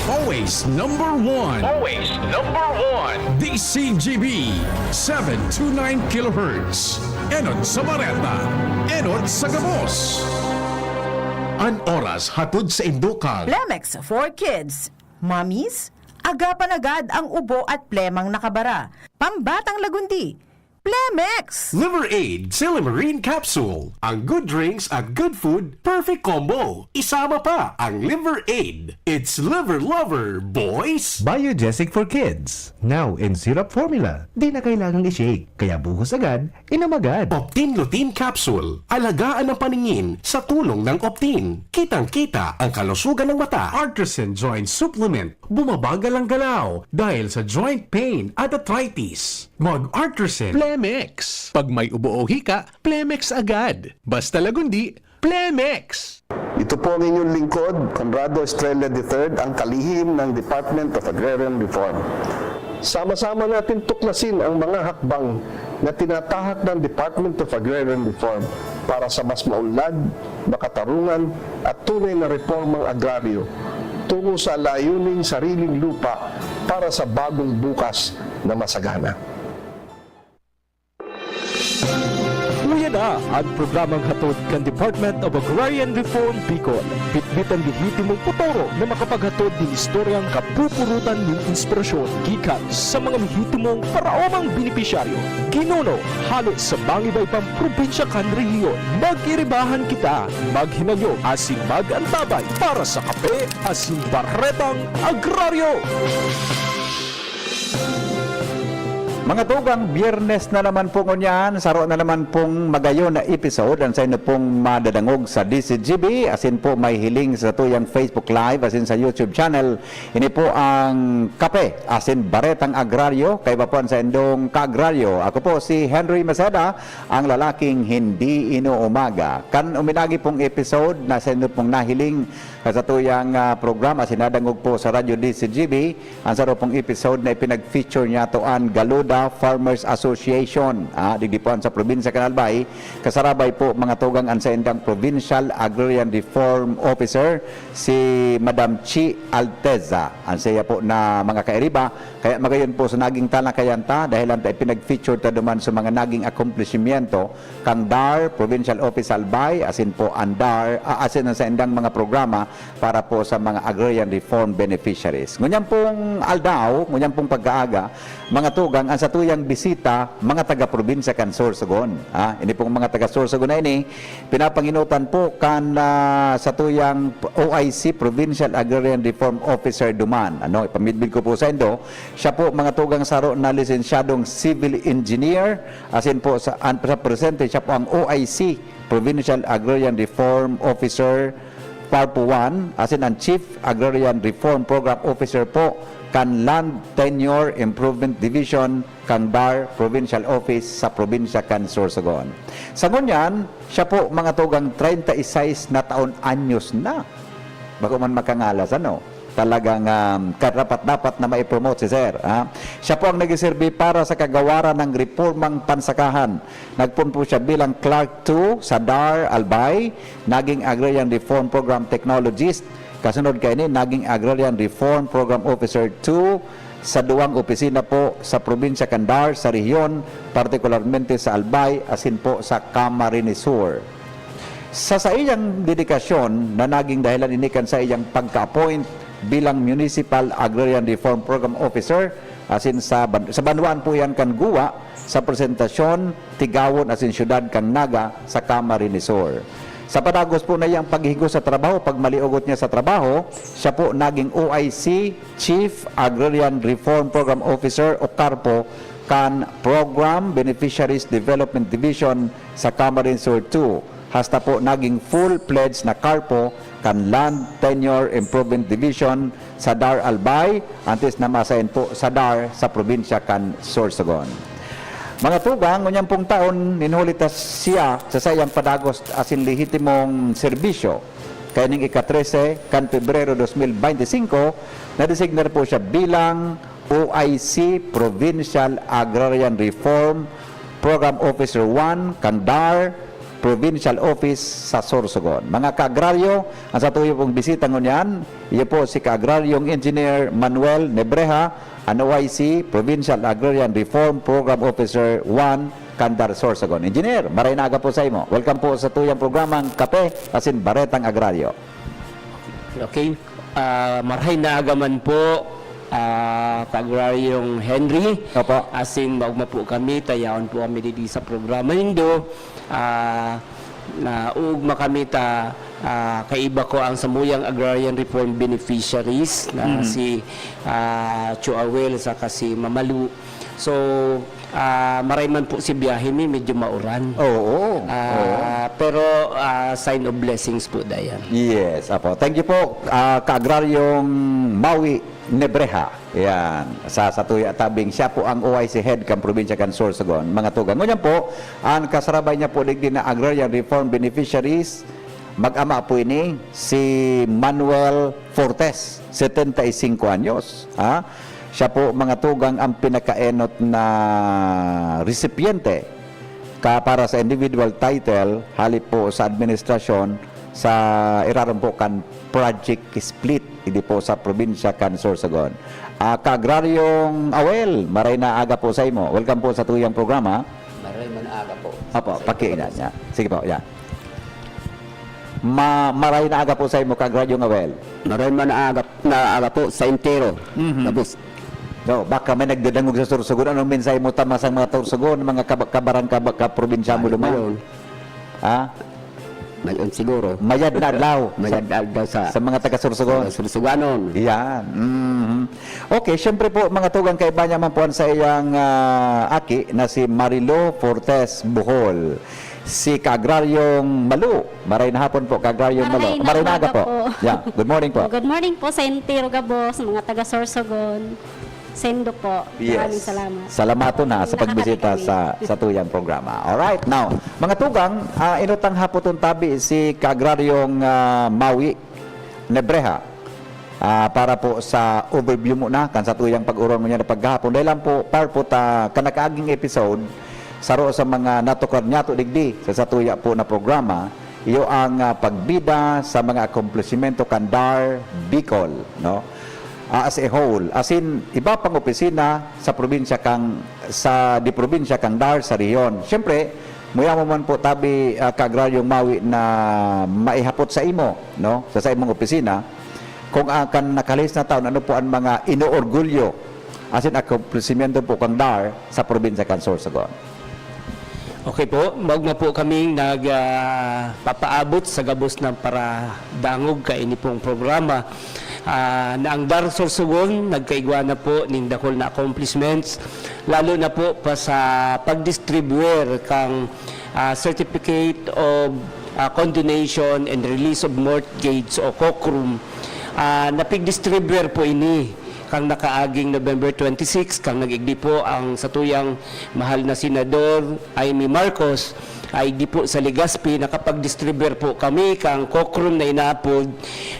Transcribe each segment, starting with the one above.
Always number one. Always number one. DCGB 729 kilohertz. Enot sa Bareta. Enot sa Gabos. An oras hatod sa Indukang. Plemex for Kids. Mommies, agapan agad ang ubo at plemang nakabara. Pambatang lagundi. Plemex! Liver Aid Silimarine Capsule. Ang good drinks at good food, perfect combo. Isama pa ang Liver Aid. It's liver lover, boys! Biogesic for Kids. Now in syrup formula. Di na kailangang i-shake. Kaya buhos agad, inom agad. Optin Lutein Capsule. Alagaan ang paningin sa tulong ng Optin. Kitang-kita ang kalusugan ng mata. Artisan Joint Supplement. Bumabagal ang galaw dahil sa joint pain at arthritis. Mag-Artisan Plemex. Pag may ubo o hika, Plemex agad. Basta lagundi, Plemex. Ito po ang inyong lingkod, Conrado Estrella III, ang kalihim ng Department of Agrarian Reform. Sama-sama natin tuklasin ang mga hakbang na tinatahak ng Department of Agrarian Reform para sa mas maunlad, makatarungan at tunay na reformang agraryo tungo sa layuning sariling lupa para sa bagong bukas na masagana. Uyan na ang programang hatod kan Department of Agrarian Reform Bicol. Bitbitan lehitimong potoro na makapaghatod din istoryang kapupurutan ng inspirasyon gikan sa mga lehitimong paraomang benepisyaryo. Ginuno halos sa bangibay pang probinsya kan rehiyon. Mag-iribahan kita, maghinagyo asing mag-antabay para sa kape asing baretang agraryo. Mga tugang, biyernes na naman po ngunyan, saro na naman pong magayon na episode, ang sa inyo pong madadangog sa DCGB, asin po may hiling sa tuyang Facebook Live, asin sa YouTube channel, ini po ang kape, asin baretang agraryo, kay ba po sa indong kaagraryo. Ako po si Henry Maceda, ang lalaking hindi inuumaga. Kan uminagi pong episode na sa inyo pong nahiling sa tuyang programa, asin nadangog po sa Radio DCGB, ang saro pong episode na ipinag-feature niya to ang Galuda Farmers Association digdipuan sa probinsya Canalbay. Kasarabay po mga tugang ang sa indang Provincial Agrarian Reform Officer si Madam Chi Alteza. Ang saya po na mga kairiba, kaya magayon po sa naging talakayan ta dahil ang pinag-feature ta duman sa mga naging accomplishmento kang DAR Provincial Office Albay, asin po ang DAR asin sa indang mga programa para po sa mga agrarian reform beneficiaries. Ngunyan pong aldaw, ngunyan pong pagkaaga, mga tugang ang sa tuyang bisita, mga taga-probinsya kan Sorsogon. Ini pong mga taga-Sorsogon na ini, pinapanginutan po kan sa tuyang OIC, Provincial Agrarian Reform Officer Duman. Ipamidbid ko po sa indo, siya po mga tugang saro na lisensyadong civil engineer, asin po sa presente, siya po ang OIC, Provincial Agrarian Reform Officer Parpo 1, asin ang Chief Agrarian Reform Program Officer po kan Land Tenure Improvement Division kang DAR Provincial Office sa probinsya kan Sorsogon. Sa ngunyan, siya po mga tugang 36 na taon anyos na. Bago man makangalas, talagang karapat-dapat na maipromote si Sir. Siya po ang nag-serve para sa kagawaran ng reformang pansakahan. Nagpun po siya bilang Clerk 2 sa DAR Albay, naging Agrarian Reform Program Technologist. Kasunod kay ini, naging Agrarian Reform Program Officer 2 sa duwang opisina po sa probinsya Candar, sa rehiyon, partikularmente sa Albay, asin po sa Camarines Sur. Sa iyang dedikasyon na naging dahilan inikan sa iyang pagka-appoint bilang Municipal Agrarian Reform Program Officer, asin sa Banwaan po yan kan Guwa, sa presentasyon, Tigawon, asin syudad kang Naga sa Camarines Sur. Sa padagos po na iyang paghigo sa trabaho, pag maliugot niya sa trabaho, siya po naging OIC, Chief Agrarian Reform Program Officer o CARPO, kan Program Beneficiaries Development Division sa Camarines Sur 2. Hasta po naging full-pledged na CARPO kan Land Tenure Improvement Division sa DAR Albay, antes na masayin po sa DAR sa probinsya kan Sorsogon. Mga tugang, ngunyang pong taon, ninulitas siya sa sayang padagos asin lehitimong serbisyo. Kaya ning ika-13, kan Pebrero 2025, na-designer po siya bilang OIC Provincial Agrarian Reform Program Officer 1, kang DAR Provincial Office sa Sorsogon. Mga kaagraryo, ang sa tuyo pong bisita ngunyan, iyo po si Kaagraryong Engineer Manuel Nebreha, ang OIC, Provincial Agrarian Reform Program Officer 1, Kandar, Sorsogon. Engineer, maray naga po sa imo. Welcome po sa tuyang programang Kape, asin Baretang Agraryo. Okay, marhay na agaman po, Kaagraryong Henry. Opo. Asin maugma po kami, tayaon po kami dito sa programa nindo. Na ugma kami kaiba ko ang samuyang Agrarian Reform Beneficiaries na si Chuawel sa kasi Mamalu. So, maray man po si biyahe mi, medyo mauran. Oo. Pero sign of blessings po dayan. Yes, apo. Thank you po, Kaagraryong Maui Nebreha. Yan. Sa Tuya Tabing, siya po ang OIC Head ng Probinsya kan Sorsogon. Mga tugang. Ngunyan po, ang kasarabay niya po digdi na Agrarian Reform Beneficiaries, mag-ama po ini si Manuel Fortes, 75 anyos. Siya po, mga tugang, ang pinakaenot na recipiente para sa individual title, halip po sa administrasyon sa iraron po kan project split hindi po sa probinsya kan Sorsogon. Kaagraryong Awel, maray na aga po sa imo. Welcome po sa tuyang programa. Maray man aga po. Opo, pakiinan niya. Sige po, yan. Maray na aga po sa imo, Kaagraryong Awel. Maray man aga po sa intero. Tapos No, baka may nagdadangog sa Sorsogon. Anong mensahe mo tama sa mga Sorsogon, mga kabarang probinsya mo lumayon? mayon siguro. Mayad na adlaw Mayad daw sa sa mga taga Sorsogon. Sursuganon. Yan. Okay, syempre po mga tugang kaiba niya man po sa iyang aki na si Marilo Fortes Bohol. Si Kaagraryong Malu. Maray na hapon po, Kaagraryong Malu. Maray na aga po. Yeah. Good morning po. Good morning po sa Intero Gabos, mga taga Sorsogon. Sendo po. Maraming salamat. Salamato na sa pagbisita Nakakati sa tuyang programa. Alright, now, mga tugang, inutang hapon tabi si Kaagraryong Maui Nebreha para po sa overview muna kan sa tuyang pag-uron mo niya na paghapon. Dahil lang po, par po kanakaaging episode, saro sa mga natukar niya to digdi sa tuya po na programa, iyo ang pagbida sa mga akomplishmento kan DAR Bicol, no? As a whole, as in iba pang opisina sa probinsya di probinsya kang DAR sa rehiyon. Siyempre, muya mo man po tabi Kaagraryong Maui na maihapot sa imo, no? Sa imong opisina kung kan nakalis na taon ano po ang mga inoorgulyo as in akomplishmento po kang DAR sa probinsya kang Sorsogon. Okay po, magma po kaming nagpapaabot sa gabos ng para dangog kaini pong programa. Na ang DAR Sorsogon nagkaigwa na po ning dakol na accomplishments lalo na po pa sa pagdistribuer kang certificate of condonation and release of mortgage o COCRUM. Napig-distribuer po ini kang nakaaging November 26 kang nagigdi po ang satuyang mahal na senador Amy Marcos ay di po sa Legazpi nakapag-distribuer po kami kang COCRUM na inaapod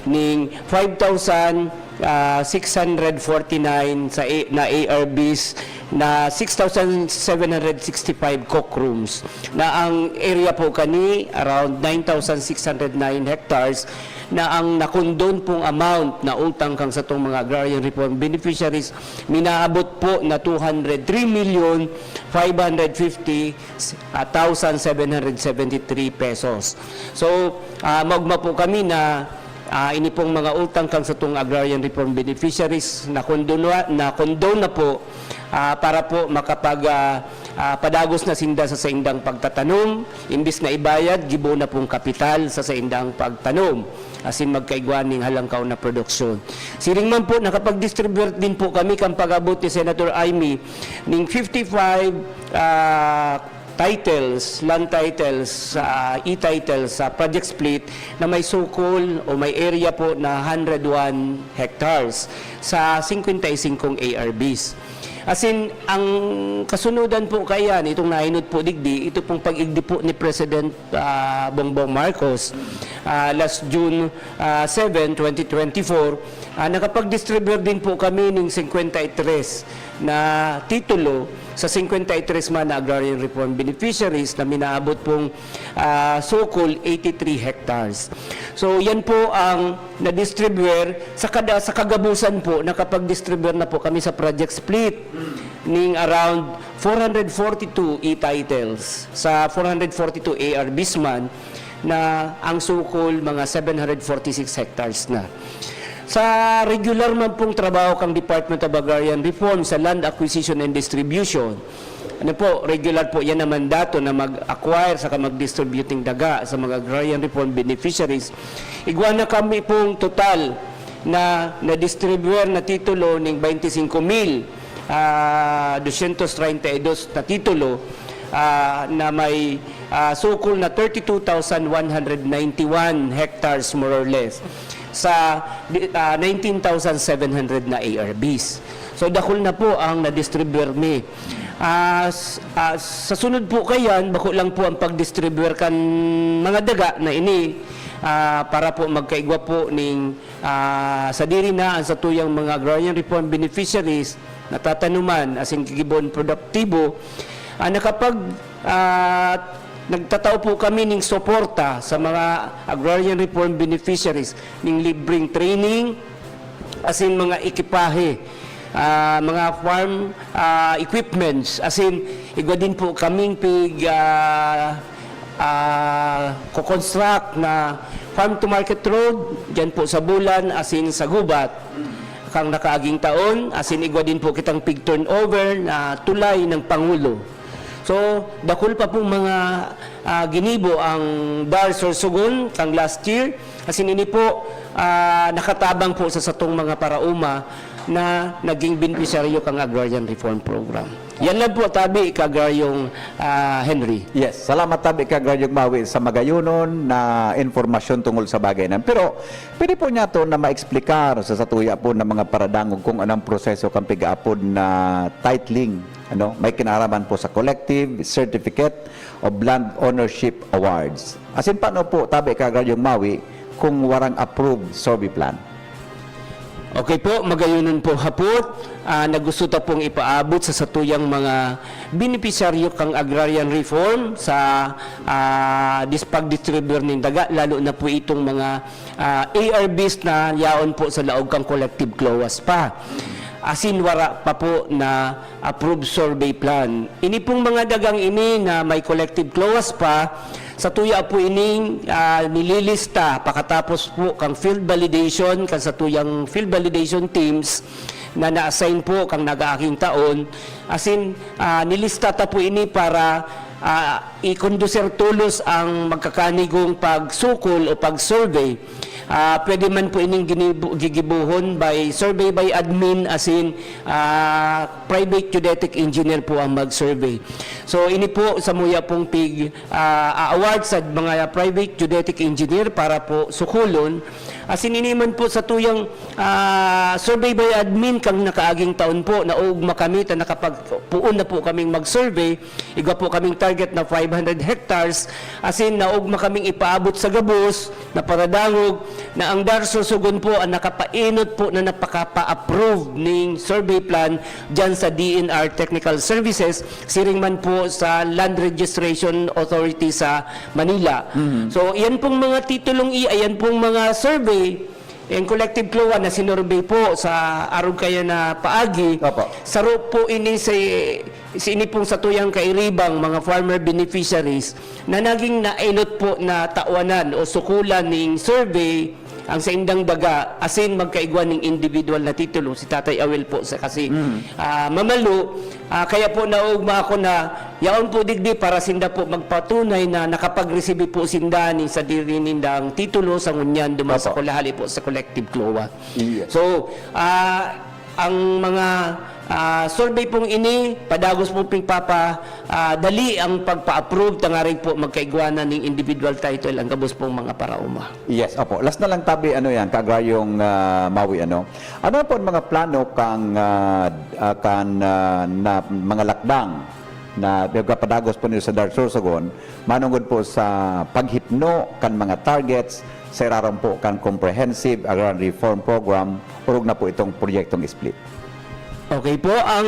ning 5,649 na ARBs na 6,765 COCRUMs na ang area po kani around 9,609 hectares na ang nakondon pong amount na utang kang sa itong mga agrarian reform beneficiaries minaabot po na 203,550,773 pesos. So, magma po kami na ini pong mga utang kang sa itong agrarian reform beneficiaries na condone na po para po padagos na sinda sa saindang pagtatanom, imbis na ibayad, gibo na pong kapital sa saindang pagtanom asin magkaigwaning halangkaw na produksyon. Siring man po, nakapag-distribute din po kami kang pag-abot ni Senator Amy ning 55 titles, land titles, e-titles sa project split na may sukol o may area po na 101 hectares sa 55 ARBs. As in, ang kasunudan po kayan, itong nahinod po digdi, ito pong pag-igdi po ni President Bongbong Marcos last June 7, 2024, nakapag-distribute din po kami ng 53 na titulo sa 53 man na agrarian reform beneficiaries na minaabot pong so-called 83 hectares. So yan po ang na-distribuer sa kagabusan po, nakapag-distribuer na po kami sa project split ning around 442 e-titles sa 442 ARBs man na ang so-called mga 746 hectares na. Sa regular man pong trabaho kang Department of Agrarian Reform sa Land Acquisition and Distribution, ano po, regular po yan na mandato na mag-acquire sa mag-distributing daga sa mga agrarian reform beneficiaries. Igwa na kami pong total na na-distribuer na titulo ng 25,232 na titulo na may so-called na 32,191 hectares more or less sa 19,700 na ARBs. So dakol na po ang na-distribuer ni. Sa sunod po kayan, bako lang po ang pag-distribuer kan mga daga na ini para po magkaigwa po ning sa diri na sa tuyang mga agrarian reform beneficiaries na tatanuman as in kigibon produktibo nagtatao po kami ng suporta sa mga agrarian reform beneficiaries ng libreng training as in mga ekipahe, mga farm equipments, as in igwa din po kaming ko-construct na farm to market road dyan po sa Bulan, as in sa Gubat kang nakaaging taon, as in igwa din po kitang pig turnover na tulay ng Pangulo. So, dakol pa pong mga ginibo ang DAR Sorsogon kang last year. Kasi ini po nakatabang po sa satong mga parauma na naging beneficiaryo kang agrarian reform program. Yan lang po tabi kagraryong Henry. Yes, salamat tabi kagraryong Mawi sa magayunon na informasyon tungkol sa bagay na. Pero pwede po niya to na ma-explicar sa satuya po ng mga paradangog kung anong proseso kang pigaapod na titling. May kinaraman po sa Collective Certificate of Land Ownership Awards. As in, paano po tabi kagraryong Mawi kung warang approved survey plan? Okay po, magayunan po hapot. Nagusto ta pong ipaabot sa satuyang mga beneficiaryo kang agrarian reform sa pag-distribute ng daga, lalo na po itong mga ARBs na yaon po sa laog kang collective CLOAS pa. Asin wara pa po na approved survey plan. Ini pong mga dagang ini na may collective CLOAS pa, sa tuya po ining nililista pakatapos po kang field validation kan sa tuyang field validation teams na na-assign po kang nag-aaking taon, asin nilista ta po ini para i-conducer tulos ang magkakanigong pagsukol o pag-survey. Pwede man po ining gigibuhon by survey by admin, asin private geodetic engineer po ang mag-survey. So ini po sa muya pong award sa mga private geodetic engineer para po sukulon. Asin ini man po sa tuyang survey by admin kang nakaaging taon po na ugma kami ta nakapagpuon na po kaming mag-survey. Iga po kaming target na 500 hectares, asin na ugma kaming ipaabot sa gabos na paradangog na ang DAR Sorsogon po ang nakapainot po na napakapa-approve ng survey plan dyan sa DNR Technical Services, siring man po sa Land Registration Authority sa Manila. So, yan pong mga titulong ayan pong mga survey, yung collective CLOA na sinurbay po sa arog kaya na paagi. Opo. Saro po ini ini pong satuyang kairibang mga farmer beneficiaries na naging nainot po na tawanan o sukulan ng survey ang sa indang daga, asin magkaigwan ng individual na titulo si Tatay Awil po sa kasi mamalo, kaya po naugma ako na yaon po digdi para sinda po magpatunay na nakapag-receive po sinda ni sa diri nindang titulo sa ngunyan dumasa ko lahali po sa collective CLOA. Yes. So ang mga survey pong ini padagos po ping dali ang pagpa-approve tangarig po magkaigwana ng individual title ang gabos pong mga parauma. Yes, opo. Last na lang tabi yan, kagraryong Mawi Ano po ang mga plano kang na mga lakdang na padagos po niyo sa DAR Sorsogon manungod po sa paghipno kan mga targets sa iraron po kan comprehensive agrarian reform program urog na po itong proyektong split. Okay po, ang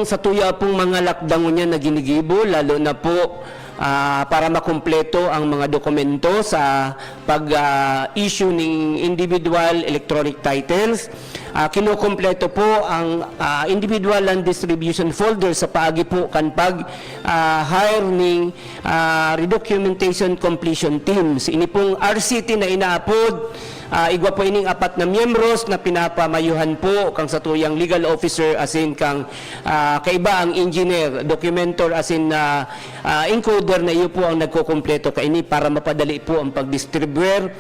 sa tuya pong mga lakdangon niya na ginigibo, lalo na po para makumpleto ang mga dokumento sa pag-issue ng individual electronic titles. Kinukumpleto po ang individual land distribution folder sa paagi po kan pag-hire ng redocumentation completion teams. Ini pong RCT na inaapod, igwa po ining 4 na miyembros na pinapamayuhan po kang sa tuyang legal officer asin kang kaiba ang engineer, documentor asin encoder na iyo po ang nagkukumpleto kaini para mapadali po ang pagdistribuer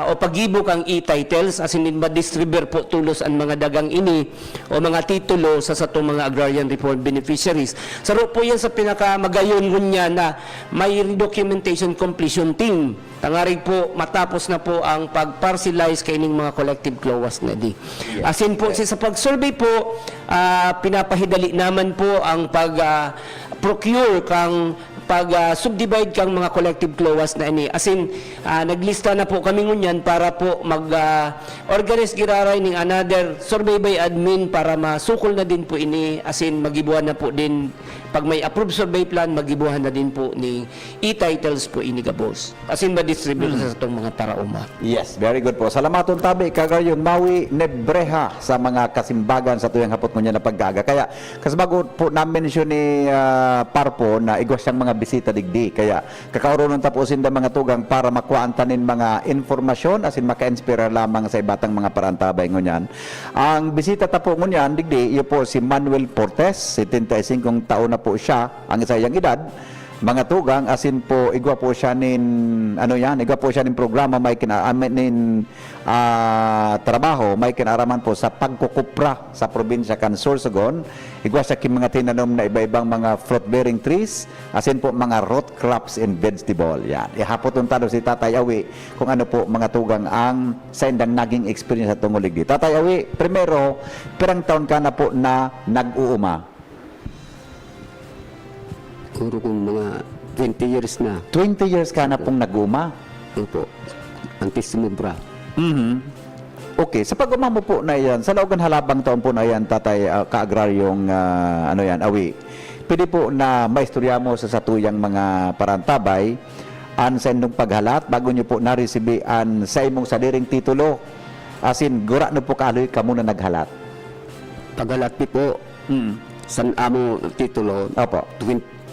o pagibo kang e-titles asin ma-distribuer po tulos ang mga dagang ini o mga titulo sa satong mga agrarian reform beneficiaries. Saro po yan sa pinakamagayon niya na may documentation completion team. Tangarig po matapos na po ang pag-parcelize kaining mga collective clause na di. Asin po sa pag-survey po, pinapahidali naman po ang pag-procure kang pag-subdivide kang mga collective clause na ini. Asin, naglista na po kami ngunyan para po mag-organize giraray ng another survey by admin para masukol na din po ini. Asin, magibuhan na po din pag may approved survey plan, magibuhan na din po ni e-titles po ini gabos. Asin, ma-distribute sa itong mga tarauma. Yes, very good po. Salamaton tabi, kagayon Maui Nebreha sa mga kasimbagan sa tuyang hapot mo niya na paggaga. Kaya, kasbago po na-mention ni Parpo na igwas siyang mga bisita digdi. Kaya, kakauronon tapusin na mga tugang para makuantanin mga informasyon asin maka-inspira lamang sa ibatang mga parantabay ngunyan. Ang bisita tapo ngunyan digdi, iyo po si Manuel Portes, 75 taon na po siya, ang isayang edad. Mga tugang asin po igwa po siya igwa po siya nin programa may trabaho may kinaraman po sa pagkukupra sa probinsya kan Sorsogon. Igwa siya kin mga tinanom na iba-ibang mga fruit bearing trees asin po mga root crops and vegetable. Yan. Ihapot untado si Tatay Awi kung ano po mga tugang ang sa indang naging experience sa tungulig di. Tatay Awi, primero, pirang taon ka na po na nag-uuma? Siguro kung mga 20 years na. 20 years ka na pong nag-uma? Opo. Antes sumubra. Okay, sa pag-uma mo po na yan, sa laugan halabang taon po na yan, Tatay, kaagraryong Awi, pwede po na maistorya mo sa satuyang mga parantabay an sa inyong paghalat bago nyo po na-receive an sa imong sadiring titulo. Asin, gura no po kaaloy ka muna naghalat. Paghalat po, san amo titulo, Opo.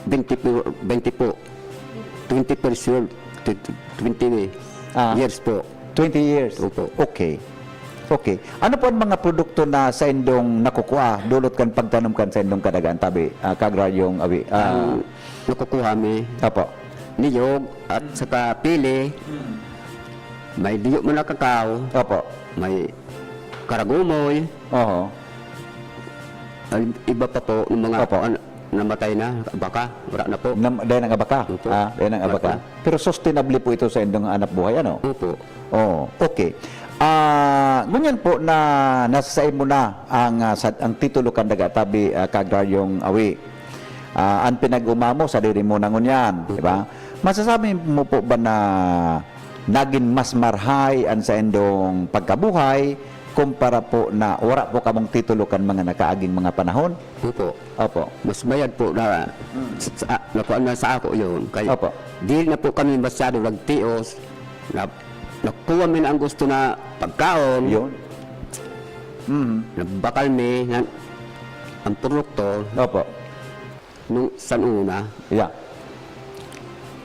20 po. 20 per year. 20 years po. 20 years? Opo. Okay. Okay. Ano po ang mga produkto na sa indong nakukuha, dulot kan pagtanom kan sa indong kadagaan, tabi, kagraryong Awi? Nakukuha mi. Opo. Niyog at saka pili. May liyog mo na kakao. Opo. May karagumoy. Oho. Iba pa po ng mga Opo. Namatay na, baka, wala na po. Dahil ng abaka? Opo. Dahil ng abaka. Pero sustainable po ito sa indong anak buhay, ano? Opo. Oh, okay. Ngunyan po na nasa mo na ang titulo kan dagatabi kagraryong Awi. Ang pinag-uma mo sa diri mo na ngunyan, di ba? Masasabi mo po ba na naging mas marhay ang sa indong pagkabuhay kumpara po na wala po kamong titulo kan mga nakaaging mga panahon? Opo. Opo. Mas bayad po na nakuha na sa ako yun. Kaya Opo. di na po kami masyado nagtios. Nakuha mi na ang gusto na pagkaon. Yun. Nagbakal mi ang produkto Opo. nung san una Yeah.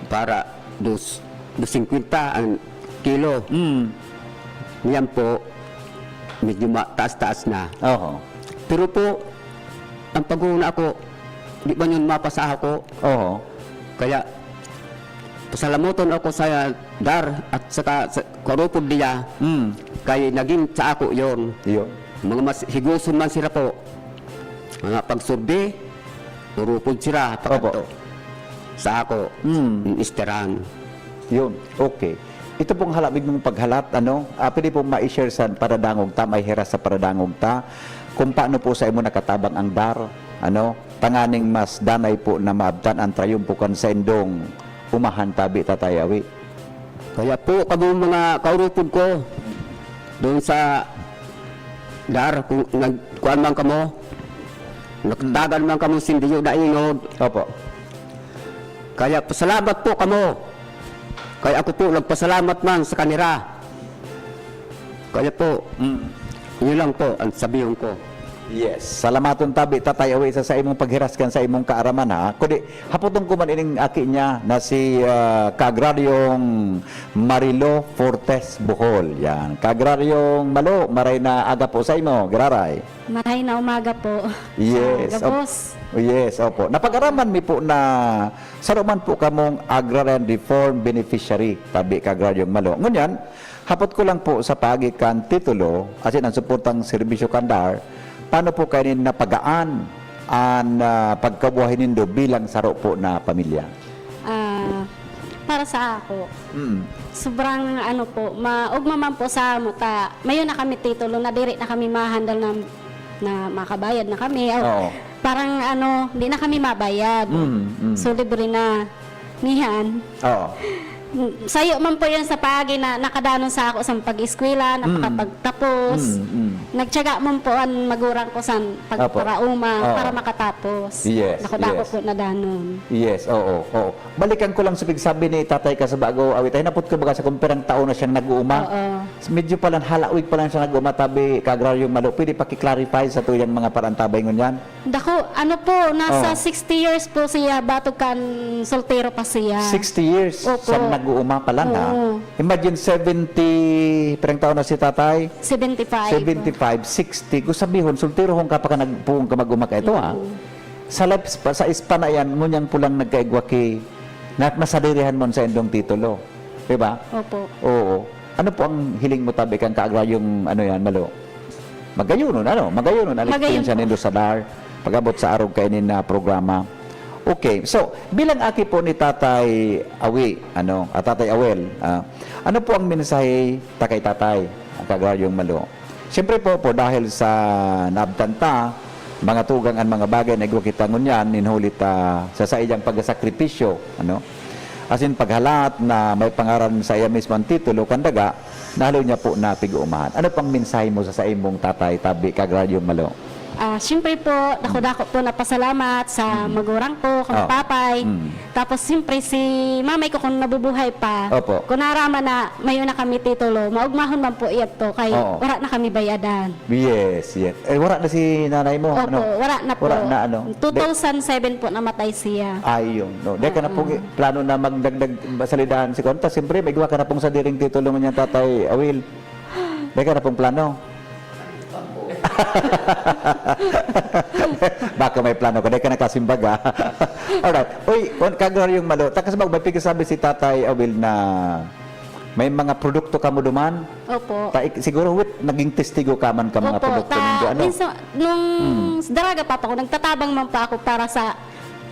para 2.50 ang kilo. Yan po, medyo taas-taas na. Oho. Pero po, ang pag-uuna ako, di ba yun mapasa ako? Oho. Kaya, pasalamuton ako sa dar at saka sa korupod niya. Kaya naging sa ako yon. Yun. Mga mas higuson man sila po. Mga pagsurbe, korupod sila. Pagkato. Sa ako, isteran. Yun. Okay. Ito pong halabig ng paghalat, pwede pong ma-share sa paradangog ta, may hiras sa paradangog ta, kung paano po sa imo nakatabang ang dar, tanganing mas danay po na maabtan ang trayumpo kan sa indong umahan tabi, Tatay Awi. Kaya po kami mga kaurupod ko doon sa dar kung nagkuhan man kamo Nakatagan man kamo sindiyo na inod. Opo. Kaya pasalamat po kamo. Kaya ako po nagpasalamat man sa kanila. Kaya po, yun lang po ang sabihin ko. Yes. Salamaton tabi Tatay Awi sa imong paghiraskan sa imong kaaraman ha. Kundi hapoton ko man ining aki niya na si Kagraryong Marilo Fortes Bohol. Yan. Kagraryong Malo, maray na aga po sa imo, giraray. Maray na umaga po. Yes. Gabos. Yes, opo. Napag-araman mi po na saruman po kamong Agrarian Reform Beneficiary tabi Kagraryong Malo. Ngunyan, hapot ko lang po sa pagikan titulo asin ang suportang serbisyo kandar. Paano po kayo napagaan ang pagkabuhay nindo bilang saro po na pamilya? Para sa ako, sobrang ano po, maugma man po sa muta. Mayon na kami titulo na diri na kami mahandal na makabayad na kami. Oo. Parang ano, di na kami mabayad. So libre na niyan. Oo. Sayo man po yan sa pagi na nakadanon sa ako sa pag-eskwela, nakapagtapos. Nagtiyaga man po ang magurang ko sa pagparauma para makatapos. Yes, Dako-dako yes. po na danon. Yes, oo, oo. Balikan ko lang sa pigsabi ni Tatay ka sa bago awit. Ay napot ko baga sa kumperang taon na siyang nag-uuma. Oo. Medyo pa lang halawig pa lang siya nag-uuma tabi Kagraryong Malo. Pwede pa-clarify sa tuyang mga parantabay ngunyan? Dako, ano po, nasa 60 years po siya, batog kan soltero pa siya. 60 years Opo. siya nag-uuma pa lang ha. Oo. Imagine 70 perang taon na si Tatay. 75. 75, 60. Kung sabihon, sultiro hong kapag nagpuong ka mag-uma ka ito ha. Sa ispa na yan, ngunyang pulang nagkaigwa ki na masadirihan mo sa endong titulo. Diba? Opo. Oo. Ano po ang hiling mo tabi kang Kaagraryong ano yan, Malo? Magayunon, ano? Magayunon. Ang Magayon experience po. nindo sa DAR. Pag-abot sa arog kainin na programa. Okay. So, bilang aki po ni Tatay Awi, Tatay Awel, ano po ang mensahe kay Tatay, ang Kaagraryong Malo? Siyempre po, dahil sa nabtanta, mga tugang ang mga bagay na igwa kita ngunyan, ninhulit sa iyang pagsakripisyo, Asin paghalat na may pangaran sa iya mismo ang titulo, kandaga, nahalo niya po na pig-uumahan. Ano pang mensahe mo sa imong tatay, tabi, Kaagraryong Malo? Siyempre po, dako-dako po napasalamat sa magurang ko, kung papay. Tapos siyempre si mamay ko kung nabubuhay pa. Opo. Kung naraman na mayon na kami titulo, maugmahon man po iyat to, kay Oo. wala na kami bayadan. Yes, yes. Wala na si nanay mo? Opo, wala na po. Wala na 2007 po namatay siya. Ayun. No. Dahil ka na pong plano na magdagdag salidahan si Konta. Siyempre, may gawa ka na pong sa diring titulo niya, Tatay Awil. Dahil ka na pong plano. Baka may plano ka, dahil ka nakasimbaga. Alright. Uy, Kaagraryong Malo, takasabag, may pigasabi si Tatay Awil na may mga produkto ka mo duman. Opo. Siguro, naging testigo ka man ka mga Opo, produkto nindo. minsan, nung daraga pa ako, nagtatabang man pa ako para sa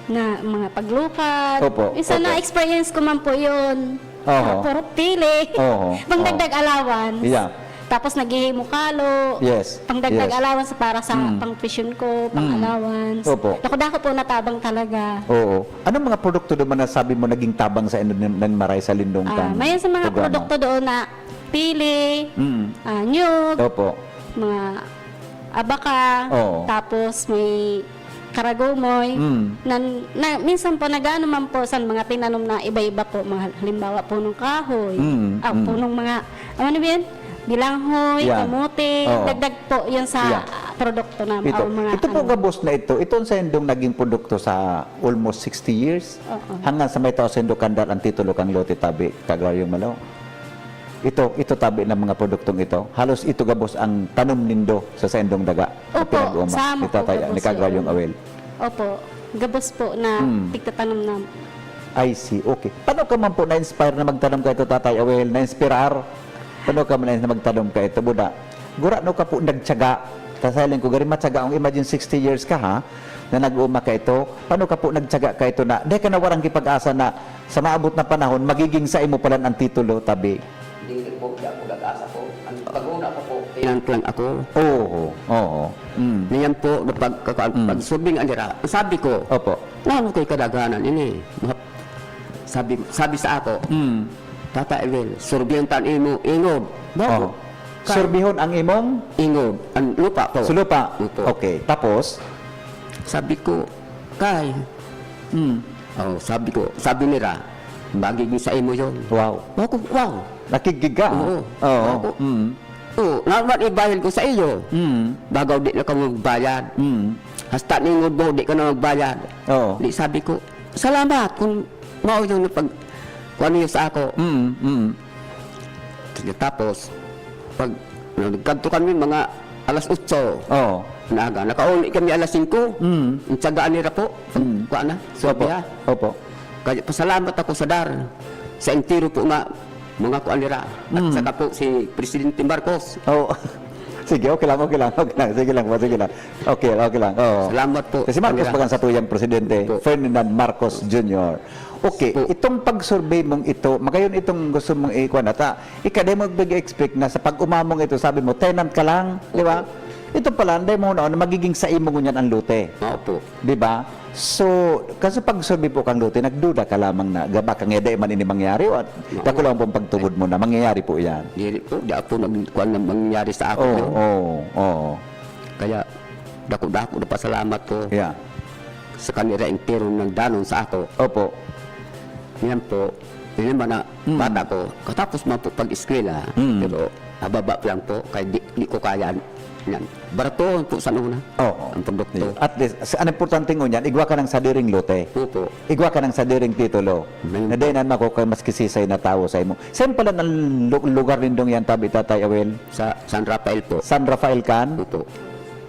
na mga paglukad. Opo, Minsan opo. na-experience ko man po yun. Oho. Puro pili. Oho, Pangdagdag allowance. Yeah. Tapos naghihimo kalo. Yes. Pangdagdag Yes. allowance para sa pang-tuition ko, pang-allowance. Opo. Dako-dako po natabang talaga. Oo. Anong mga produkto doon na sabi mo naging tabang sa ng maray sa lindong kang Mayon sa mga programa? produkto doon na pili, Mm. nyug, Opo. mga abaka, Oo. tapos may karagomoy. Minsan po nag-ano man po sa mga tinanom na iba-iba po, mga halimbawa punong kahoy, punong mga, ano ba yan? Bilanghoy, Yeah. kamote, Oo. dagdag po yan sa Yeah. produkto na Ito, mga ito po gabos na ito sa endong naging produkto sa almost 60 years. Hanggang sa may tao sa endong kandal ang titulo kang lote tabi, Kaagraryong Malo. Ito tabi ng mga produktong ito. Halos ito gabos ang tanom nindo sa endong daga. na Opo, pinag-uuma sama ni po Tatay, gabos ni Kaagraryong yun. Awel. Opo, gabos po na tigtatanom na. I see. Okay. Paano ka man po na-inspire na magtanong ka ito, Tatay Awel? Na-inspirar? Paano ka man na magtanong ka ito, Buda? Gura no ka po nagtyaga. Kasaling ko, gari matyaga. Ang imagine 60 years ka, ha? Na nag-uuma ka ito. Paano ka po nagtyaga ka ito na, dahil ka na warang kipag-asa na sa maabot na panahon, magiging sa imo pala ang titulo, tabi? Hindi po, di ako nag-asa po. Ang pag-una ko po, pinangklang ako. Oo. Niyan po, pag-subing anira, sabi ko, Opo. ano kay kadaganan ini? Sabi sa ako, Tata Awel, surbiyantan imo, ingod. Oo. Surbihon ang imong Ingod, ang lupa ko. sulupa. Opo. Okay. Tapos, Sabi ko, Kay, sabi nila, magiging sa imo yun. Wow. Ako, wow. Nakikiga. Oo. Oo. Ako, oo, naman ibayad ko sa iyo. Bagaw di na ka magbayad. Hasta ningod mo, di ka na magbayad. Oo. Di sabi ko, salamat kung mao yung kung ano yung sa ako. Sige, tapos, pag nagkanto kami mga alas 8, Oo. nakauli kami alas 5, yung tsagaan nila po, kuha na, Opo. sabiha. Opo. Kaya pasalamat ako sa dar, sa entero po nga, mga kuha nila. At saka po si Presidente Marcos. Oo. Sige, okay lang. Sige lang. Okay lang. Oo. Salamat po. Kasi Marcos kanila. pa sa tuyang presidente, Opo. Ferdinand Marcos Jr. Okay, Opo. itong pag-survey mong ito, magayon itong gusto mong ikuha na ta, ikaw mo mag-expect na sa pag-umamong ito, sabi mo, tenant ka lang, di ba? Ito pala, hindi mo na magiging sa imo ngunyan ang lute. Opo. Di ba? So, kasi pag-survey po kang lute, nagduda ka lamang na, gaba kang eda man ini mangyari, at dako lang pong pagtubod mo na, mangyayari po yan. Dili po, di ako nagkuha na mangyari sa ako. Oo. Kaya, dako-dako na pasalamat po Yeah. sa kanila entero ng danon sa ako. Opo. Yan po, yun naman na bata ko, katapos man po pag-eskwela, pero ababa lang po, kaya di ko kaya yan. Barato po sa una, Oo. ang pagdoktor. At least, ang importante ngunyan, igwa ka ng sadiring lote. Opo. Igwa ka ng sadiring titulo. Mayroon Na dinan mako kay mas kisisay na tao sa imo. Saan pala ng lugar nindong yan, tabi Tatay Awel? Sa San Rafael po. San Rafael kan? Opo.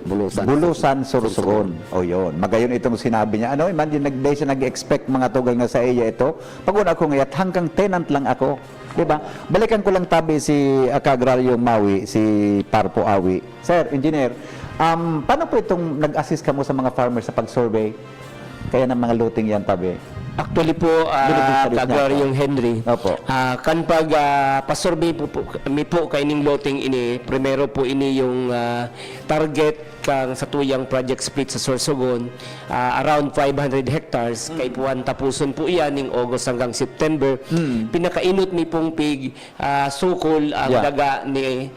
Bulusan. Bulusan, Sorsogon. O yun. Magayon itong sinabi niya. Ano, man, hindi siya nag-expect mga tugal nga sa iya ito. Pag-una ko ngayat, hanggang tenant lang ako. Diba? Balikan ko lang tabi si Kagraryong Maui, si Parpo Awi. Sir, engineer, paano po itong nag-assist ka mo sa mga farmers sa pag-survey? Kaya ng mga looting yan tabi. Actually po, Binibigtaris niya Kagraryong Henry, Opo. kan pag pasurvey po kami po kaining loting ini, primero po ini yung target kang sa tuyang project split sa Sorsogon, around 500 hectares, kay puwan tapuson po iyan ning August hanggang September. Pinakainot ni pong pig sukol ang Yeah. daga ni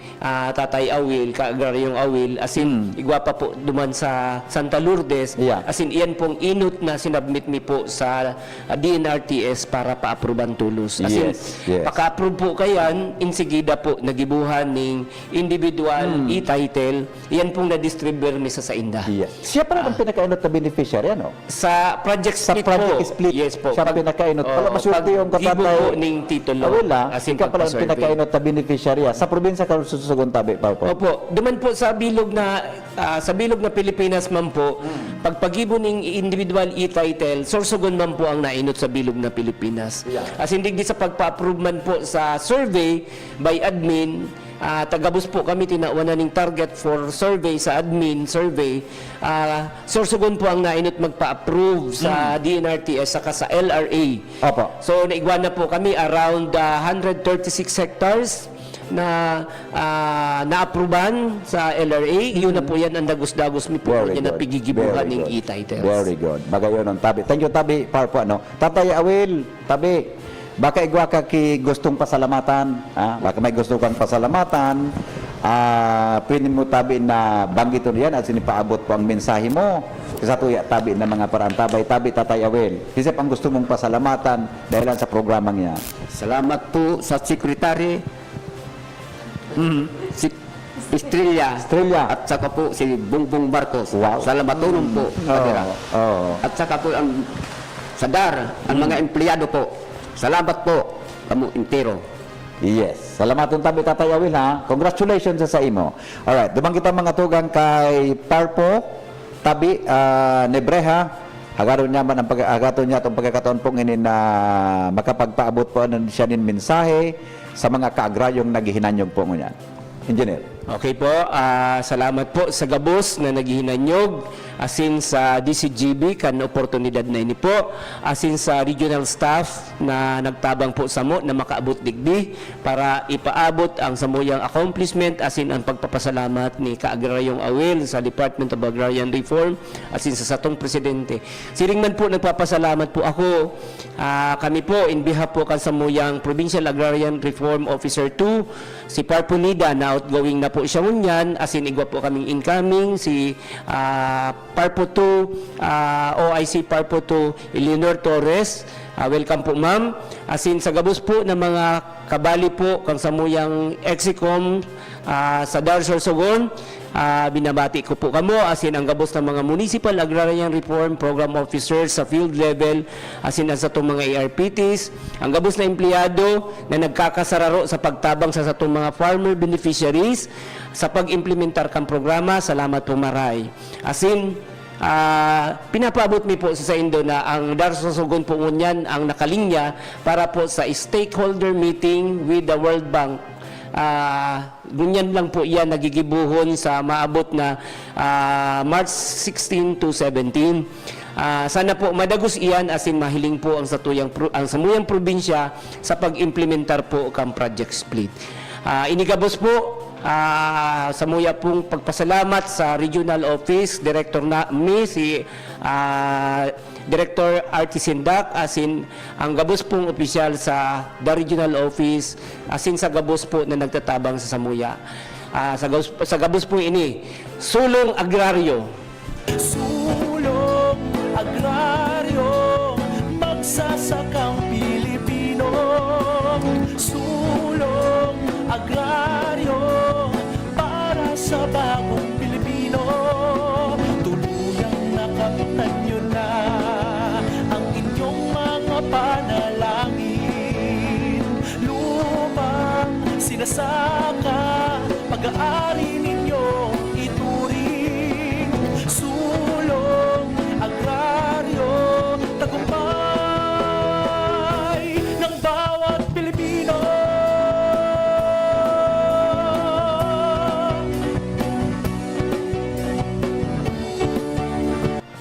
Tatay Awil, Kagraryong Awil, asin igwa pa po duman sa Santa Lourdes, Yeah. asin iyan pong inot na sinabmit mi po sa DNRTS para pa-aproban tulos. Asin, Yes. paka-approve po kayan, insigida po nagibuhan ning individual e-title, iyan pong na-distribute mi sa inda. Yeah. Siya pala ang pinakainot na beneficiary, ano? Sa project Sa split project po. split, Yes po. siya ang pinakainot. Pala maswerte yung pag-gibo katatay. po ning titulo. Wala, Asin ikaw pala ang pagpa-survey. pinakainot na beneficiary. Sa probinsya ka susugon tabi, Parpo. Opo, duman po sa bilog na Pilipinas man po, pagpagibo ning individual e-title, Sorsogon man po ang nainot sa bilog na Pilipinas. As hindi di sa pagpa-approve man po sa survey by admin, tagabus po kami tinawanan ning target for survey sa admin survey. Sorsogon po ang nainot magpa-approve sa DNRTS saka sa LRA. Opo. So naigwan na po kami around 136 hectares na naapruban sa LRA. Yun na po yan ang dagos-dagos mi po Very yan na good. pigigibuhan Very ng good. e-titles. Very good. Magayon ang tabi. Thank you, tabi, Parpo. Ano? Tatay Awil, tabi. Baka igwa ka ki gustong pasalamatan. Baka may gusto kang pasalamatan. Pwede mo tabi na banggiton yan at sinipaabot po ang mensahe mo sa tuya tabi na mga paraan tabi Tatay Awil. Isip ang gusto mong pasalamatan dahil sa programang yan. Salamat po sa sekretary si Estrella at saka po si Bongbong Marcos. Wow. Salamat tulong po. Kadira. Oo. At saka po ang sadar, ang mga empleyado po. Salamat po. Kamu entero. Yes. Salamat tabi Tatay Awil, ha. Congratulations sa imo. Alright, dumang kita mga tugang kay Parpo, tabi, Nebreha. Agaton niya man ang agaton niya itong pagkakataon pong ini na makapagpaabot po siya nin mensahe sa mga kaagrayong naghihinanyog po ngunyan. Engineer. Okay po, salamat po sa gabos na naghihinanyog, asin sa DCGB kan oportunidad na ini po, asin sa regional staff na nagtabang po sa mo na makaabot digdi para ipaabot ang samuyang accomplishment, asin ang pagpapasalamat ni Kaagrayong Awil sa Department of Agrarian Reform, asin sa satong presidente. Siring man po nagpapasalamat po ako, kami po in behalf po kan samuyang Provincial Agrarian Reform Officer 2, si Parpunida na outgoing na po siya ngunyan, asin igwa po kaming incoming, si Parpo 2, OIC Parpo 2, Eleanor Torres. Welcome po ma'am. Asin sa gabos po ng mga kabali po kang samuyang Exicom sa Dar Sorsogon, binabati ko po kamo, asin ang gabos ng mga Municipal Agrarian Reform Program Officers sa field level, asin ang sa itong mga ARPTs, ang gabos na empleyado na nagkakasararo sa pagtabang sa itong mga farmer beneficiaries sa pag-implementar kang programa. Salamat po maray. Asin pinapaabot mi po sa Indo na ang Dar Sorsogon po ngunyan ang nakalinya para po sa stakeholder meeting with the World Bank. Ganyan lang po yan nagigibuhon sa maabot na March 16 to 17. Sana po madagos iyan asin mahiling po ang samuyang probinsya sa pag-implementar po kang project split. Inigabos po sa muya pong pagpasalamat sa regional office director na si Director RT Sindak, asin ang gabos pong opisyal sa the regional office, asin sa gabos po na nagtatabang sa samuya. Sa gabos po ini, sulong agraryo. Sulong agraryo, magsasakang Pilipino. Sulong agraryo, para sa bagong Pilipino. Tuluyang nakamtan nyo na ang inyong mga panalangin. Lupang sinasaka, pag-aari ninyong ituring. Sulong agraryo, tagumpay ng bawat Pilipino.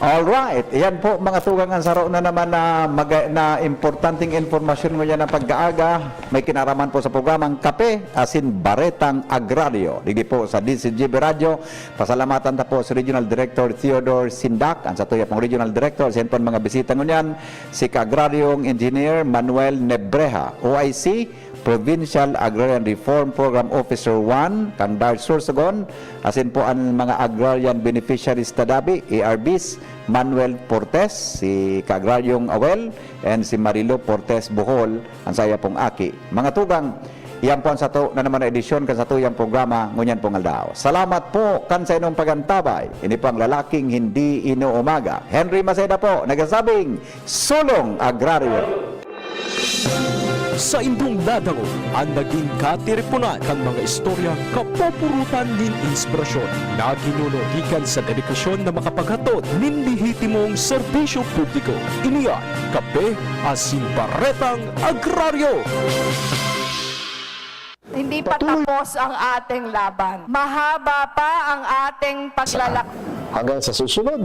Alright, yan po mga tugang ang saro na naman na importanteng informasyon mo yan na pag-aaga. May kinaraman po sa programang Kape, asin Baretang Agraryo. Digi po sa DCGB Radio. Pasalamatan ta po si Regional Director Theodore Sindak, ang satuya pong Regional Director. Siyan po mga bisita ngunyan, si Ka-Agraryong Engineer Manuel Nebreja, OIC, Provincial Agrarian Reform Program Officer 1, kang Dar Sorsogon, asin po ang mga agrarian beneficiaries Tadabi, ARBs, Manuel Portes, si Ka-Agraryong Awel, and si Marilo Portes Bohol, ang saya pong aki. Mga tugang, iyan po ang sato na naman na edisyon kan sa tuyang programa ngunyan pong aldao. Salamat po kan sa inong pagantabay. Ini po ang lalaking hindi inuumaga. Henry Maceda po, nagsasabing, Sulong Agraryo. Sa indong dadango, ang naging katiripunan kang mga istorya kapupurutan nin inspirasyon na ginunuhikan sa dedikasyon na makapaghatod nin lihitimong serbisyo publiko. Iniyan, Kape, asin Baretang Agraryo. Hindi pa tapos ang ating laban. Mahaba pa ang ating paglalakbay. Hanggang sa susunod,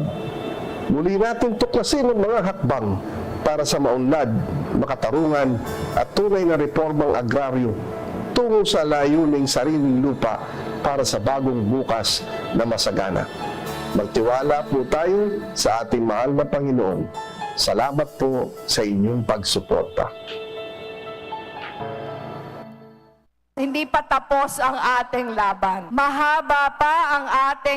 muli natin tuklasin ang mga hakbang para sa maunlad, makatarungan at tunay na reformang agraryo tungo sa layuning sariling lupa para sa bagong bukas na masagana. Magtiwala po tayo sa ating mahal na Panginoon. Salamat po sa inyong pagsuporta. Hindi pa tapos ang ating laban. Mahaba pa ang ating